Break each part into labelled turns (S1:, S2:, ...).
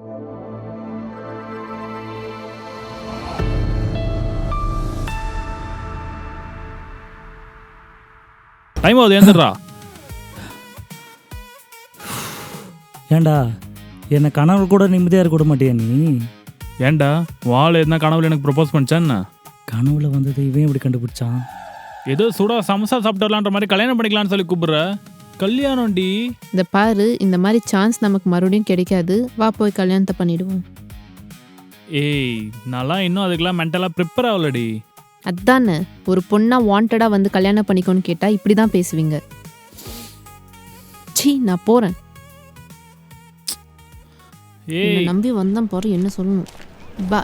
S1: Time ஆகுது ஏந்துடுறா.
S2: ஏண்டா என்னை கனவு கூட நிம்மதியாக இருக்க விட மாட்டியா நீ?
S1: ஏன்டா வாள் எதுனா கனவுல எனக்கு ப்ரொபோஸ் பண்ணிச்சான்னு?
S2: கனவுல வந்தது இவன் எப்படி கண்டுபிடிச்சான்?
S1: ஏதோ சூடா சமோசா சாப்பிட்டு வரலான்ற மாதிரி கல்யாணம் பண்ணிக்கலாம்னு சொல்லி கூப்பிடுற. கல்யாணம்டி.
S3: இந்த பாரு, இந்த மாதிரி சான்ஸ் நமக்கு மறுபடியும் கிடைக்காது. வா போய் கல்யாணத்தை பண்ணிடுவோம்.
S1: ஏய் நான்லாம் இன்னும் அதுக்கெல்லாம் மென்டலாக ப்ரிப்பேர் ஆகலடி.
S3: அதானே, ஒரு பொண்ணா வாண்டடா வந்து கல்யாணம் பண்ணிக்கோன்னு கேட்டா இப்படி தான் பேசுவீங்க. சீ, நான் போறேன்.
S1: ஏய்
S3: நம்பி வந்தான் போற, என்ன சொல்லணும்? பா.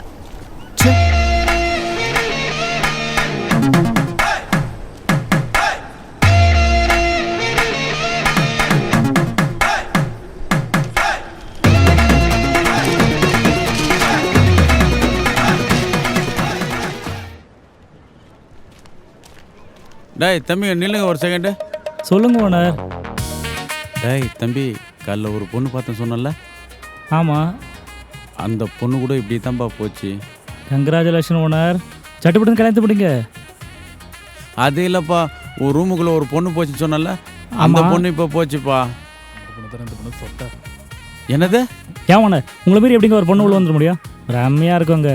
S4: டேய் தம்பி நில்லுங்க ஒரு செகண்டு.
S2: சொல்லுங்க ஓனர்.
S4: டேய் தம்பி, காலைல ஒரு பொண்ணு பார்த்தேன் சொன்னல,
S2: ஆமாம்.
S4: அந்த பொண்ணு கூட இப்படி தான்ப்பா போச்சு.
S2: Congratulation owner. சட்டுப்பட்டு கல்யாணத்தை பிடிங்க.
S4: அது இல்லைப்பா, ஒரு ரூமுக்குள்ளே ஒரு பொண்ணு போச்சுன்னு சொன்னல, அந்த பொண்ணு இப்போ போச்சுப்பா. என்னது?
S2: ஏன் ஓனர், உங்களை மாரி எப்படிங்க ஒரு பொண்ணு உள்ள வந்துட முடியும்? ரம்மையாக இருக்குங்க.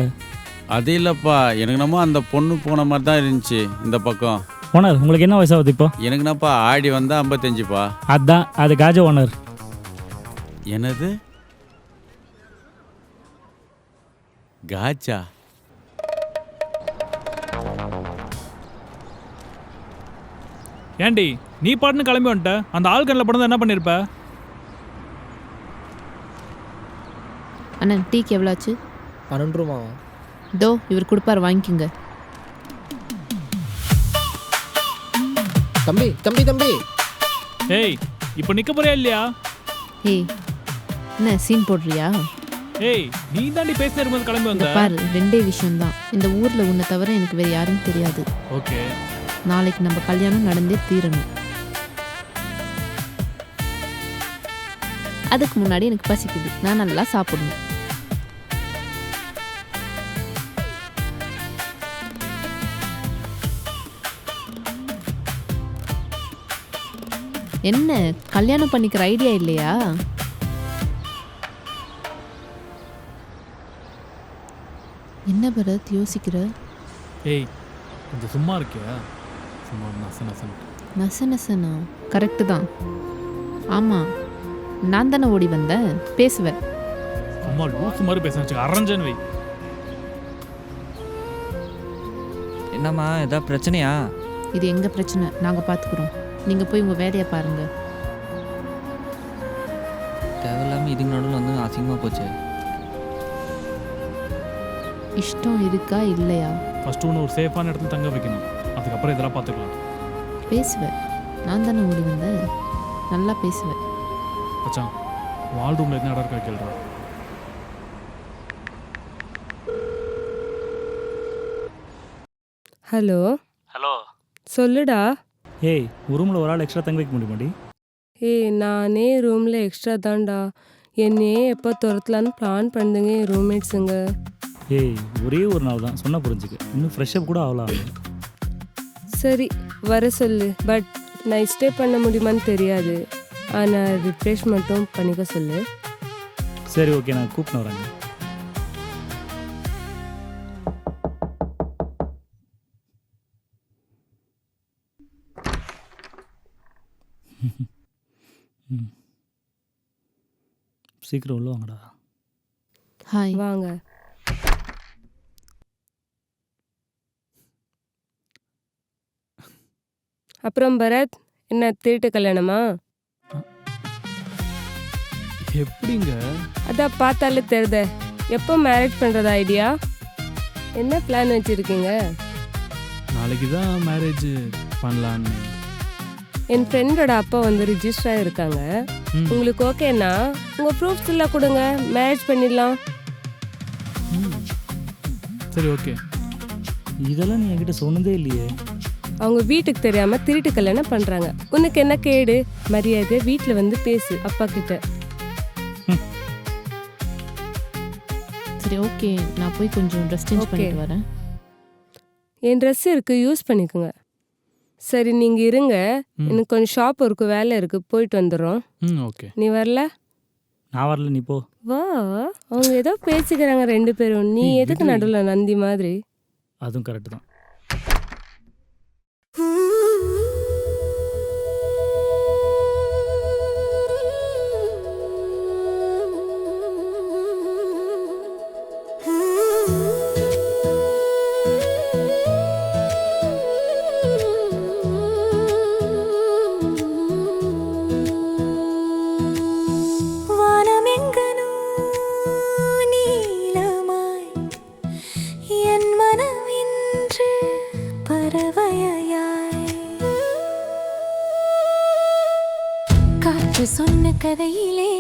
S4: அது இல்லைப்பா, எனக்கு நம்ம அந்த பொண்ணு போன மாதிரி தான் இருந்துச்சு இந்த பக்கம்.
S2: ஓனர் உங்களுக்கு என்ன வயசாகுது இப்போ?
S4: எனக்கு என்னப்பா ஆடி வந்தால் 55பா.
S2: அதான் அது காஜா ஓனர்.
S4: என்னது காஜா?
S1: ஏண்டி நீ பாட்டுன்னு கிளம்பி வந்துட்ட, அந்த ஆள் கண்ணில் படம் என்ன பண்ணியிருப்ப?
S3: அண்ணன் டீக்கு எவ்வளோ ஆச்சு?
S5: 12 ரூபாவா?
S3: தோ இவர் கொடுப்பார், வாங்கிக்கோங்க.
S5: தம்பி தம்பி தம்பி.
S1: ஏய் இப்போ நிற்க போறியா இல்லையா?
S3: ஏய் என்ன சீன் போடுறியா?
S1: ஏய் நீ தாண்டி பேசினே இருக்கும்போது கிளம்பி
S3: இந்த
S1: வந்த.
S3: பாரு, ரெண்டே விஷயம்தான். இந்த ஊர்ல உன்னை தவிர எனக்கு வேற யாரும் தெரியாது.
S1: ஓகே.
S3: நாளைக்கு நம்ம கல்யாணம் நடந்தே தீரணும். அதுக்கு முன்னாடி எனக்கு பசிக்குது, நான் நல்லா சாப்பிடணும். என்ன கல்யாணம் பண்ணிக்கிற ஐடியா இல்லையா? என்ன பரத் யோசிக்கிற?
S1: ஏய் கொஞ்சம் சும்மா இருக்கியா? சும்மா நச நசன்.
S3: நச நசனா? கரெக்டு தான். ஆமாம், நான் தானே ஓடி வந்தேன். பேசுவேன்.
S1: அம்மா லூசு மாதிரி பேச வச்சு அரஞ்சன் வை.
S6: என்னம்மா ஏதாவது பிரச்சனையா?
S3: இது எங்கள் பிரச்சனை, நாங்கள் பார்த்துக்குறோம். நீங்கள் போய் உங்கள் வேலையை பாருங்கள்.
S6: தேவையில்லாமல் இதுக்கு நடுவில் வந்து அசிங்கமாக போச்சு.
S3: இஷ்டம் இருக்கா இல்லையா?
S1: ஃபஸ்ட்டு ஒன்று ஒரு சேஃபான இடத்துல தங்க வைக்கணும், அதுக்கப்புறம் இதெல்லாம் பார்த்துக்கலாம்.
S3: பேசுவேன். நான் தானே ஓடி வந்தேன். நல்லா பேசுவேன்.
S1: மச்சான் வால் ரூமில் எதுனா இடம் இருக்கா கேள்றா.
S7: ஹலோ.
S2: ஹலோ
S7: சொல்லுடா.
S2: ஏய் ஒரு ரூமில் ஒரு ஆள் எக்ஸ்ட்ரா தங்க வைக்க முடியுமாடி?
S7: ஏய் நானே ரூமில் எக்ஸ்ட்ரா தான்டா. என்னையே எப்போ துரத்தலான்னு பிளான் பண்ணுங்க என் ரூம்மேட்ஸுங்க.
S2: ஏய் ஒரே ஒரு நாள் தான் சொன்னால் புரிஞ்சுக்க, இன்னும் ஃப்ரெஷ்ஷப் கூட ஆகலாம்.
S7: சரி வர சொல்லு, பட் நான் ஸ்டே பண்ண முடியுமான்னு தெரியாது. ஆனால் ரிஃப்ரெஷ் மட்டும் பண்ணிக்க சொல்லு.
S2: சரி ஓகே, நான் கூப்பிட்டு வரேங்க. சீக்கிரம் உள்ள வாங்கடா.
S3: ஹாய்.
S7: வாங்க. அப்புறம் பரத், என்ன திருட்டு கல்யாணமா?
S1: எப்படிங்க?
S7: அதான் பார்த்தாலே தெரியுதே. எப்போ மேரேஜ் பண்ணுறது ஐடியா? என்ன பிளான் வச்சுருக்கீங்க?
S1: நாளைக்கு தான் மேரேஜ் பண்ணலான்னு.
S7: என் ஃப்ரெண்டோட அப்பா வந்து ரிஜிஸ்டராக இருக்காங்க. உங்களுக்கு ஓகேண்ணா உங்கள் ப்ரூஃப்ஸ் எல்லாம் கொடுங்க, மேரேஜ் பண்ணிடலாம்.
S1: சரி ஓகே.
S2: இதெல்லாம் நீ என்கிட்ட சொன்னதே இல்லையே.
S7: அவங்க வீட்டுக்கு தெரியாமல் திருட்டு கல்யாணம் பண்ணுறாங்க. உனக்கு என்ன கேடு? மரியாதை வீட்டில் வந்து பேசு அப்பா கிட்ட.
S3: சரி ஓகே, நான் போய் கொஞ்சம் ட்ரெஸ் சேஞ்ச்
S7: Okay.
S3: பண்ணிட்டு வரேன்.
S7: என் ட்ரெஸ் இருக்கு, யூஸ் பண்ணிக்கோங்க. சரி நீங்கள் இருங்க,
S1: ம்.
S7: எனக்கு கொஞ்சம் ஷாப் இருக்கு, வேலை இருக்கு, போயிட்டு வந்துடுறோம்.
S1: ம் ஓகே.
S7: நீ வரல?
S2: நான் வரல, நீ போ.
S7: வா, அவங்க ஏதோ பேசிக்கிறாங்க 2 பேரும். நீ
S1: ஏய்,
S7: எதுக்கு
S1: விடு.
S7: நடுவில் நந்தி மாதிரி?
S2: அதுவும் கரெக்டு தான்.
S5: வானமெங்கனோ நீலமாய் என் மனம் இன்று பறவையாய் காற்று சொன்ன கதையிலே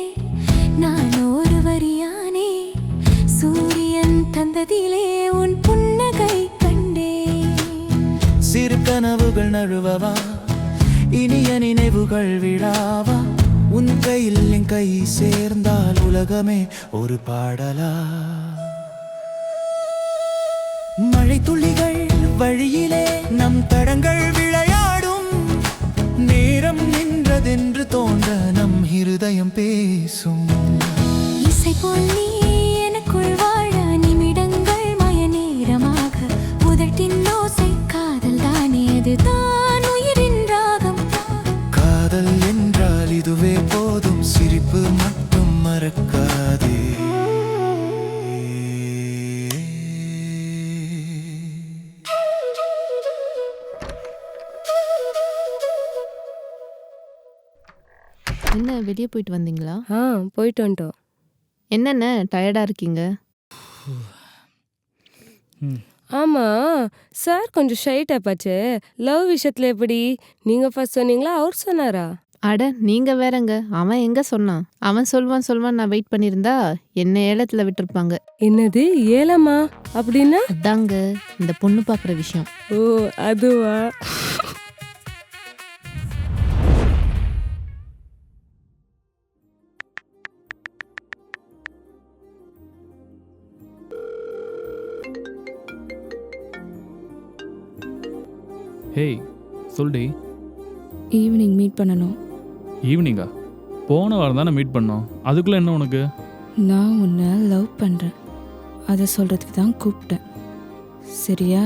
S5: நான் ஒரு வரியானே சூரியன் தந்ததிலே உன் புன்னகை கண்டேன்
S8: சிறு கனவுகள் நழுவவா இனிய நினைவுகள் விழாவா உன் கையில் என் கை சேர்ந்தால் உலகமே ஒரு பாடலா மழை துளிகள் வழியிலே நம் தடங்கள் விளையாடும் நேரம் நின்றதென்று தோன்ற நம் இருதயம் பேசும்
S5: இசை போல் நீ எனக்குள் வாழ நிமிடங்கள் மய நேரமாக உதட்டின் ஓசை காதல் தானே அதுதான் உயிரின் ராகம்
S8: காதல் என்றால் இதுவே போதும் சிரிப்பு மட்டும் மறக்காதே
S3: என்ன வெளியே போயிட்டு வந்தீங்களா?
S7: போயிட்டு வந்துட்டோம்.
S3: என்னென்ன டயர்டாக இருக்கீங்க?
S7: ஆமாம், சார் கொஞ்சம் ஷை டைப்பாச்சு. லவ் விஷயத்தில் எப்படி? நீங்கள் ஃபர்ஸ்ட் சொன்னீங்களா, அவர் சொன்னாரா?
S3: அட நீங்கள் வேறங்க, அவன் எங்கே சொன்னான்? அவன் சொல்வான் நான் வெயிட் பண்ணியிருந்தா என்ன ஏலத்தில் விட்டுருப்பாங்க.
S7: என்னது ஏலமா? அப்படின்னா?
S3: அதாங்க இந்த பொண்ணு பார்க்குற விஷயம்.
S7: ஓ அதுவா?
S1: ஹேய் சொல்டி.
S9: ஈவினிங் மீட் பண்ணணும்.
S1: ஈவினிங்கா? போன வாரம் தானே மீட் பண்ணோம், அதுக்குள்ளே என்ன உனக்கு?
S9: நான் உன்னை லவ் பண்ணுறேன், அதை சொல்கிறதுக்கு தான் கூப்பிட்டேன். சரியா?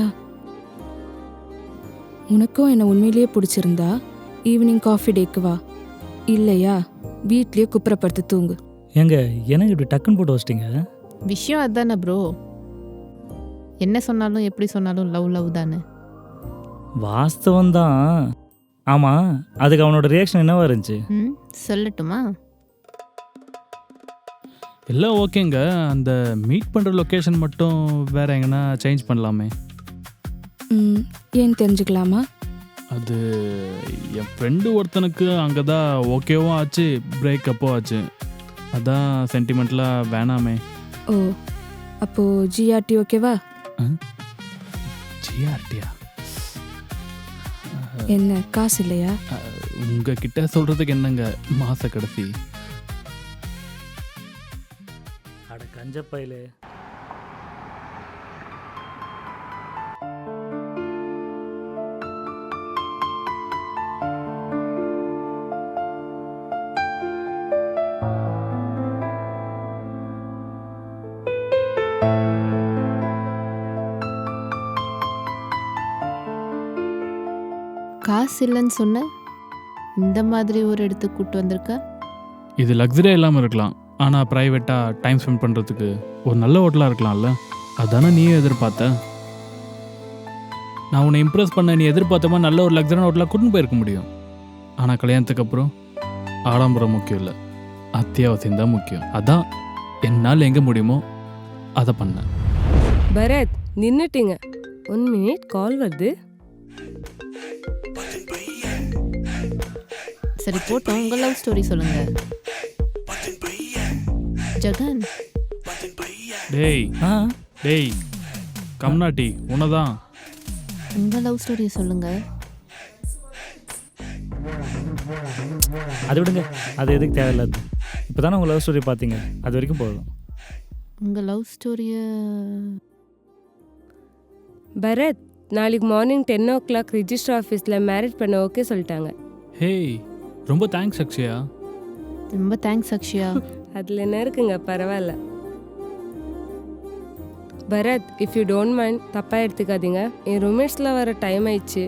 S9: உனக்கும் என்னை உண்மையிலேயே பிடிச்சிருந்தா ஈவினிங் காஃபி டேக்கு வா. இல்லையா வீட்லேயே குப்புறப்படுத்து தூங்கு.
S2: ஏங்க எனக்கு இப்படி டக்குன்னு போட்டு வச்சிட்டிங்க?
S3: விஷயம் அதானே ப்ரோ, என்ன சொன்னாலும் எப்படி சொன்னாலும் லவ் தானே.
S2: வாஸ்தவம் தான். ஆமாம், அதுக்கு அவனோட ரியாக்ஷன் என்னவா இருந்துச்சு?
S3: ம் சொல்லட்டுமா?
S1: எல்லாம் ஓகேங்க, அந்த மீட் பண்ணுற லொக்கேஷன் மட்டும் வேறு எங்கன்னா சேஞ்ச் பண்ணலாமே.
S9: ஏன் தெரிஞ்சுக்கலாமா?
S1: அது என் ஃப்ரெண்டு ஒருத்தனுக்கு அங்கே தான் ஓகேவும் ஆச்சு, பிரேக்கப்போ ஆச்சு. அதான் சென்டிமெண்ட்லாம் வேணாமே.
S9: ஓ அப்போது ஜிஆர்டி ஓகேவா?
S1: ஜிஆர்டியா?
S9: என்ன காசு இல்லையா?
S1: உங்ககிட்ட சொல்கிறதுக்கு என்னங்க மாத கடைசி.
S2: அட கஞ்சப்பையிலே.
S3: காசு இல்லைன்னு சொன்ன, இந்த மாதிரி ஒரு இடத்துக்கு கூப்பிட்டு வந்திருக்க.
S1: இது லக்ஸரியாக இல்லாமல் இருக்கலாம், ஆனால் ப்ரைவேட்டாக டைம் ஸ்பெண்ட் பண்ணுறதுக்கு ஒரு நல்ல ஹோட்டலாக இருக்கலாம்ல. அதானே நீயும் எதிர்பார்த்த. நான் உன்னை இம்ப்ரெஸ் பண்ண நீ எதிர்பார்த்த மாதிரி நல்ல ஒரு லக்ஸரியான ஹோட்டலாக கூட்டின்னு போயிருக்க முடியும். ஆனால் கல்யாணத்துக்கு அப்புறம் ஆடம்பரம் முக்கியம் இல்லை, அத்தியாவசியம் தான் முக்கியம். அதான் என்னால் எங்கே முடியுமோ அதை பண்ணேன்.
S7: பரத் நின்னுட்டீங்க, 1 மினிட் கால் வருது.
S3: சரி போட்டோம், உங்கள் லவ் ஸ்டோரி சொல்லுங்க. ஜகன்.
S1: டேய்
S2: ஆ
S1: டேய் கம்னாட்டி உன்னதான்.
S3: உங்கள் லவ் ஸ்டோரியை சொல்லுங்க.
S2: அதை விடுங்க, அது எதுக்கு தேவையில்லாது. இப்போ தானே உங்கள் லவ் ஸ்டோரி பார்த்தீங்க, அது வரைக்கும் போதும்.
S3: உங்கள் லவ் ஸ்டோரியை
S7: பரத் நாளைக்கு மார்னிங் 10 o'clock ரிஜிஸ்டர் ஆஃபீஸில் மேரேஜ் பண்ண ஓகே சொல்லிட்டாங்க.
S1: ஹேய், ரொம்ப தேங்க்ஸ் அக்ஷயா.
S3: ரொம்ப தேங்க்ஸ் அக்ஷயா.
S7: அதில் என்ன இருக்குங்க, பரவாயில்ல. Bharath, if you don't mind தப்பாக எடுத்துக்காதீங்க, என் ரூம்மேட்ஸ்லாம் வர டைம் ஆயிடுச்சு.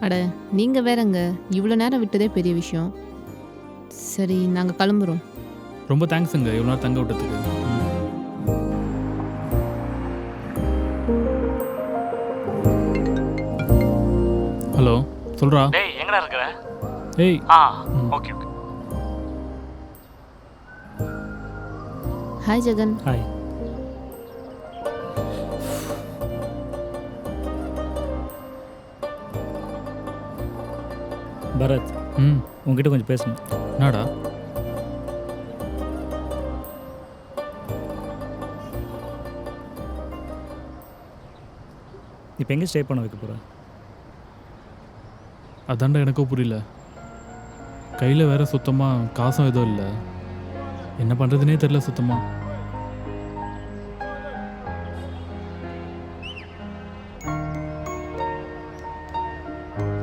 S3: அட நீங்கள் வேறங்க, இவ்வளோ நேரம் விட்டதே பெரிய விஷயம். சரி, நாங்கள் கிளம்புறோம்.
S1: ரொம்ப தேங்க்ஸுங்க இவ்வளோ நேரம் தங்க விட்டதுக்கு. ஹலோ, சொல்றா.
S2: டேய் எங்கடா இருக்கிற?
S1: ஏய்,
S2: okay okay.
S3: Hi Jagan.
S2: Hi. Bharath, உங்ககிட்ட கொஞ்சம் பேசணும்.
S1: என்னடா?
S2: இப்போ எங்கே ஸ்டே பண்ண வைக்க போகிற?
S1: அதாண்டா எனக்கும் புரியல. கையில் வேற சுத்தமாக காசும் எதுவும் இல்லை. என்ன பண்ணுறதுனே தெரில சுத்தமாக.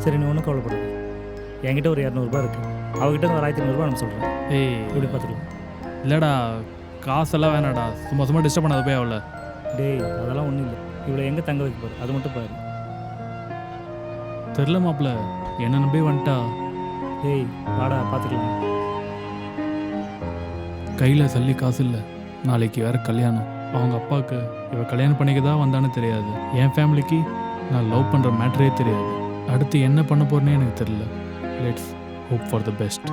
S2: சரி, நீ ஒன்றும் கவலைப்படாது. என்கிட்ட ஒரு 200 இருக்குது. அவகிட்ட ஒரு 1500 நம்ம சொல்கிறேன்.
S1: ஏய்,
S2: இப்படி பார்த்துக்கலாம்.
S1: இல்லைடா, காசெல்லாம் வேணாடா. சும்மா சும்மா டிஸ்டர்ப் பண்ணாத போய் அவளை.
S2: டேய் அதெல்லாம் ஒன்றும் இல்லை. இவளை எங்கே தங்க வைக்க போகிற அது மட்டும் பாரு.
S1: தெரில மாப்பிள்ள, என்ன நம்பி வந்துட்டா.
S2: டேய் வாடா பார்த்துக்கலாம்.
S1: கையில் சல்லி காசு இல்லை. நாளைக்கு வேற கல்யாணம். அவங்க அப்பாவுக்கு இவ கல்யாணம் பண்ணிக்க தான் வந்தான்னு தெரியாது. என் ஃபேமிலிக்கு நான் லவ் பண்ணுற மேட்டரே தெரியாது. அடுத்து என்ன பண்ண போறேன்னே எனக்கு தெரியல. Let's hope for the best.